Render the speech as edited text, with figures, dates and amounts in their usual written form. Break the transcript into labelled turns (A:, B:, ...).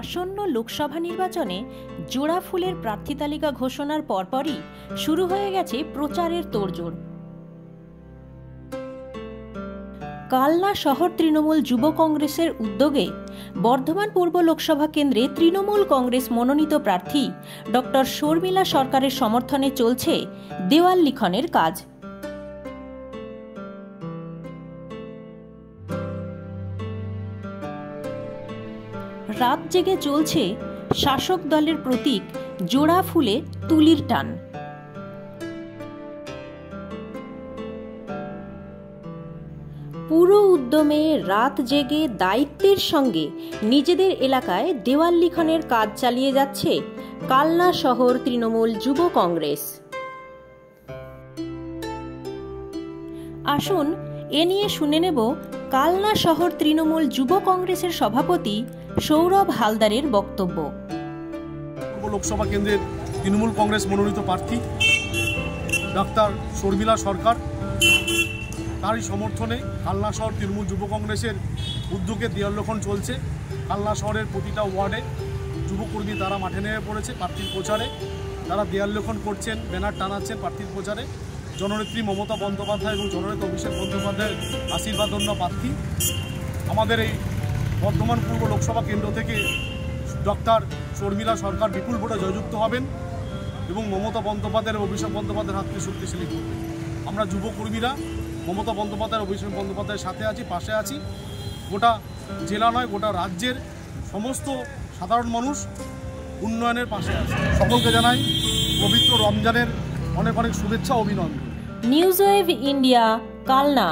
A: আসন্ন লোকসভা নির্বাচনে জোড়া ফুলের প্রার্থী তালিকা ঘোষণার পরপরই শুরু হয়ে গেছে প্রচারের তোড়জোড়। কালনা শহর তৃণমূল যুব কংগ্রেসের উদ্যোগে বর্ধমান পূর্ব লোকসভা কেন্দ্রে তৃণমূল কংগ্রেস মনোনীত প্রার্থী ডক্টর শর্মিলা সরকারের সমর্থনে চলছে দেওয়াল লিখনের কাজ। রাত জেগে চলছে শাসক দলের প্রতীক জোড়া ফুলে তুলির টান। পুরো উদ্যমে রাত জেগে দায়িত্বের সঙ্গে নিজেদের এলাকায় দেওয়াল লিখনের কাজ চালিয়ে যাচ্ছে কালনা শহর তৃণমূল যুব কংগ্রেস। আসুন এ নিয়ে শুনে নেব কালনা শহর তৃণমূল যুব কংগ্রেসের সভাপতি সৌরভ হালদারের বক্তব্য।
B: লোকসভা কেন্দ্রের তৃণমূল কংগ্রেস মনোনীত প্রার্থী ডাক্তার শর্মিলা সরকার, তারই সমর্থনে কালনা শহর তৃণমূল যুব কংগ্রেসের উদ্যোগে দেওয়াল লিখন চলছে। কালনা শহরের প্রতিটা ওয়ার্ডে যুবকর্মী তারা মাঠে নেমে পড়েছে প্রার্থীর প্রচারে। তারা দেওয়াল লিখন করছেন, ব্যানার টানাচ্ছেন প্রার্থীর প্রচারে। জননেত্রী মমতা বন্দ্যোপাধ্যায় এবং জননেতা অভিষেক বন্দ্যোপাধ্যায়ের আশীর্বাদন্য প্রার্থী। আমাদের এই বর্ধমান পূর্ব লোকসভা কেন্দ্র থেকে ডক্টর শর্মিলা সরকার বিপুল ভোটে জয়যুক্ত হবেন এবং মমতা বন্দ্যোপাধ্যায়ের অভিষেক বন্দ্যোপাধ্যায়ের হাতকে শক্তিশালী করবেন। আমরা যুবকর্মীরা মমতা বন্দ্যোপাধ্যায়ের অভিষেক বন্দ্যোপাধ্যায়ের সাথে আছি, পাশে আছি। গোটা জেলা নয়, গোটা রাজ্যের সমস্ত সাধারণ মানুষ উন্নয়নের পাশে আছে। সকলকে জানাই পবিত্র রমজানের অনেক অনেক শুভেচ্ছা, অভিনন্দন।
A: News wave India, Kalna.